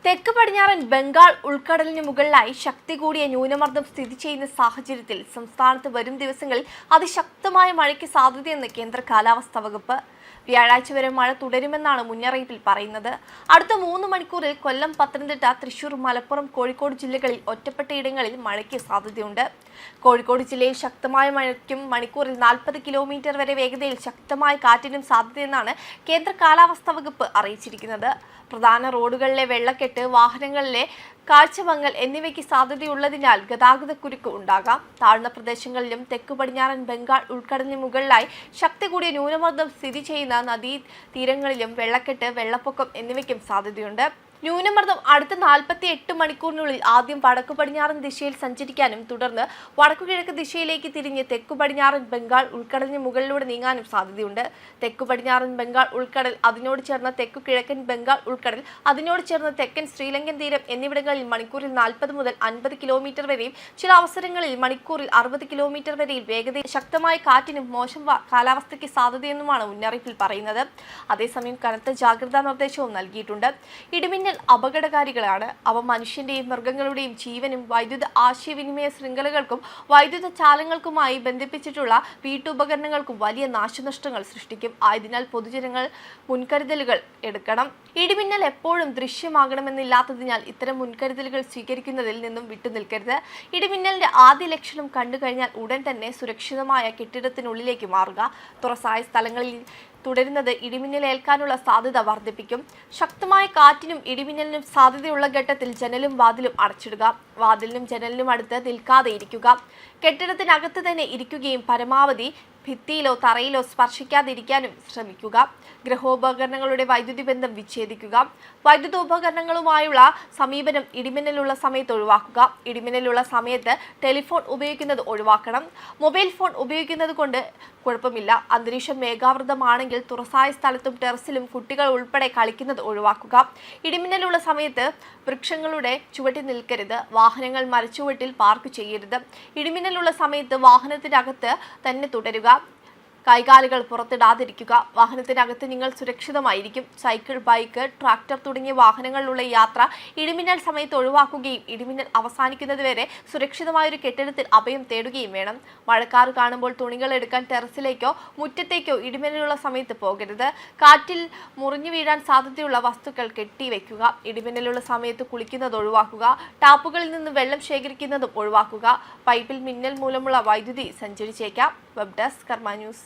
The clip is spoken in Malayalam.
തെക്ക് പടിഞ്ഞാറൻ ബംഗാൾ ഉൾക്കടലിന് മുകളിലായി ശക്തി കൂടിയ ന്യൂനമർദ്ദം സ്ഥിതി ചെയ്യുന്ന സാഹചര്യത്തിൽ സംസ്ഥാനത്ത് വരും ദിവസങ്ങളിൽ അതിശക്തമായ മഴയ്ക്ക് സാധ്യതയെന്ന് കേന്ദ്ര കാലാവസ്ഥാ വകുപ്പ്. വ്യാഴാഴ്ച വരെ മഴ തുടരുമെന്നാണ് മുന്നറിയിപ്പിൽ പറയുന്നത്. അടുത്ത 3 മണിക്കൂറിൽ കൊല്ലം, പത്തനംതിട്ട, തൃശൂർ, മലപ്പുറം, കോഴിക്കോട് ജില്ലകളിൽ ഒറ്റപ്പെട്ടയിടങ്ങളിൽ മഴയ്ക്ക് സാധ്യതയുണ്ട്. കോഴിക്കോട് ജില്ലയിൽ ശക്തമായ മഴയ്ക്കും മണിക്കൂറിൽ 40 കിലോമീറ്റർ വരെ വേഗതയിൽ ശക്തമായ കാറ്റിനും സാധ്യതയെന്നാണ് കേന്ദ്ര കാലാവസ്ഥാ വകുപ്പ് അറിയിച്ചിരിക്കുന്നത്. പ്രധാന റോഡുകളിലെ വെള്ളക്കെട്ട്, വാഹനങ്ങളിലെ കാഴ്ചമങ്ങൽ എന്നിവയ്ക്ക് സാധ്യതയുള്ളതിനാൽ ഗതാഗതക്കുരുക്ക് ഉണ്ടാകാം. താഴ്ന്ന പ്രദേശങ്ങളിലും തെക്ക് പടിഞ്ഞാറൻ ബംഗാൾ ഉൾക്കടലിന് മുകളിലായി ശക്തി കൂടിയ ന്യൂനമർദ്ദം സ്ഥിതി ചെയ്യുന്ന നദീതീരങ്ങളിലും വെള്ളക്കെട്ട്, വെള്ളപ്പൊക്കം എന്നിവയ്ക്കും സാധ്യതയുണ്ട്. ന്യൂനമർദ്ദം അടുത്ത 48 മണിക്കൂറിനുള്ളിൽ ആദ്യം വടക്കു പടിഞ്ഞാറൻ ദിശയിൽ സഞ്ചരിക്കാനും തുടർന്ന് വടക്കുകിഴക്ക് ദിശയിലേക്ക് തിരിഞ്ഞ് തെക്കു പടിഞ്ഞാറൻ ബംഗാൾ ഉൾക്കടലിന് മുകളിലൂടെ നീങ്ങാനും സാധ്യതയുണ്ട്. തെക്കു പടിഞ്ഞാറൻ ബംഗാൾ ഉൾക്കടൽ, അതിനോട് ചേർന്ന തെക്കു കിഴക്കൻ ബംഗാൾ ഉൾക്കടൽ, അതിനോട് ചേർന്ന തെക്കൻ ശ്രീലങ്കൻ തീരം എന്നിവിടങ്ങളിൽ മണിക്കൂറിൽ 40 മുതൽ 50 കിലോമീറ്റർ വരെയും ചില അവസരങ്ങളിൽ മണിക്കൂറിൽ 60 കിലോമീറ്റർ വരെയും വേഗതയിൽ ശക്തമായ കാറ്റിനും മോശം കാലാവസ്ഥയ്ക്ക് സാധ്യതയെന്നുമാണ് മുന്നറിയിപ്പിൽ പറയുന്നത്. അതേസമയം കനത്ത ജാഗ്രതാ നിർദ്ദേശവും നൽകിയിട്ടുണ്ട്. ഇടിമിന്നൽ അപകടകാരികളാണ്. അവ മനുഷ്യന്റെയും മൃഗങ്ങളുടെയും ജീവനും വൈദ്യുത ആശയവിനിമയ ശൃംഖലകൾക്കും വൈദ്യുത ചാലങ്ങൾക്കുമായി ബന്ധിപ്പിച്ചിട്ടുള്ള വീട്ടുപകരണങ്ങൾക്കും വലിയ നാശനഷ്ടങ്ങൾ സൃഷ്ടിക്കും. ആയതിനാൽ പൊതുജനങ്ങൾ മുൻകരുതലുകൾ എടുക്കണം. ഇടിമിന്നൽ എപ്പോഴും ദൃശ്യമാകണമെന്നില്ലാത്തതിനാൽ ഇത്തരം മുൻകരുതലുകൾ സ്വീകരിക്കുന്നതിൽ നിന്നും വിട്ടുനിൽക്കരുത്. ഇടിമിന്നലിന്റെ ആദ്യ ലക്ഷണം കണ്ടു കഴിഞ്ഞാൽ ഉടൻ തന്നെ സുരക്ഷിതമായ കെട്ടിടത്തിനുള്ളിലേക്ക് മാറുക. തുറസായ സ്ഥലങ്ങളിൽ തുടരുന്നത് ഇടിമിന്നലേൽക്കാനുള്ള സാധ്യത വർദ്ധിപ്പിക്കും. ശക്തമായ കാറ്റിനും ഇടിമിന്നലിനും സാധ്യതയുള്ള ഘട്ടത്തിൽ ജനലും വാതിലും അടച്ചിടുക. വാതിലിനും ജനലിനും അടുത്ത് നിൽക്കാതെ ഇരിക്കുക. കെട്ടിടത്തിനകത്ത് തന്നെ ഇരിക്കുകയും പരമാവധി ഭിത്തിയിലോ തറയിലോ സ്പർശിക്കാതിരിക്കാനും ശ്രമിക്കുക. ഗൃഹോപകരണങ്ങളുടെ വൈദ്യുതി ബന്ധം വിച്ഛേദിക്കുക. വൈദ്യുത ഉപകരണങ്ങളുമായുള്ള സമീപനം ഇടിമിന്നലുള്ള സമയത്ത് ഒഴിവാക്കുക. ഇടിമിന്നലുള്ള സമയത്ത് ടെലിഫോൺ ഉപയോഗിക്കുന്നത് ഒഴിവാക്കണം. മൊബൈൽ ഫോൺ ഉപയോഗിക്കുന്നത് കൊണ്ട് കുഴപ്പമില്ല. അന്തരീക്ഷം മേഘാവൃതമാണെങ്കിൽ തുറസായ സ്ഥലത്തും ടെറസിലും കുട്ടികൾ ഉൾപ്പെടെ കളിക്കുന്നത് ഒഴിവാക്കുക. ഇടിമിന്നലുള്ള സമയത്ത് വൃക്ഷങ്ങളുടെ ചുവട്ടിൽ നിൽക്കരുത്. വാഹനങ്ങൾ മരച്ചുവട്ടിൽ പാർക്ക് ചെയ്യരുത്. ഇടിമിന്നലുള്ള സമയത്ത് വാഹനത്തിനകത്ത് തന്നെ തുടരുക. കൈകാലുകൾ പുറത്തിടാതിരിക്കുക. വാഹനത്തിനകത്ത് നിങ്ങൾ സുരക്ഷിതമായിരിക്കും. സൈക്കിൾ, ബൈക്ക്, ട്രാക്ടർ തുടങ്ങിയ വാഹനങ്ങളിലുള്ള യാത്ര ഇടിമിന്നൽ സമയത്ത് ഒഴിവാക്കുകയും ഇടിമിന്നൽ അവസാനിക്കുന്നതുവരെ സുരക്ഷിതമായൊരു കെട്ടിടത്തിൽ അഭയം തേടുകയും വേണം. മഴക്കാറ് കാണുമ്പോൾ തുണികൾ എടുക്കാൻ ടെറസിലേക്കോ മുറ്റത്തേക്കോ ഇടിമിന്നലുള്ള സമയത്ത് പോകരുത്. കാറ്റിൽ മുറിഞ്ഞു വീഴാൻ സാധ്യതയുള്ള വസ്തുക്കൾ കെട്ടിവെക്കുക. ഇടിമിന്നലുള്ള സമയത്ത് കുളിക്കുന്നത് ഒഴിവാക്കുക. ടാപ്പുകളിൽ നിന്ന് വെള്ളം ശേഖരിക്കുന്നതും ഒഴിവാക്കുക. പൈപ്പിൽ മിന്നൽ മൂലമുള്ള വൈദ്യുതി സഞ്ചരിച്ചേക്കാം. വെബ് ഡെസ്ക് കർമ്മ ന്യൂസ്.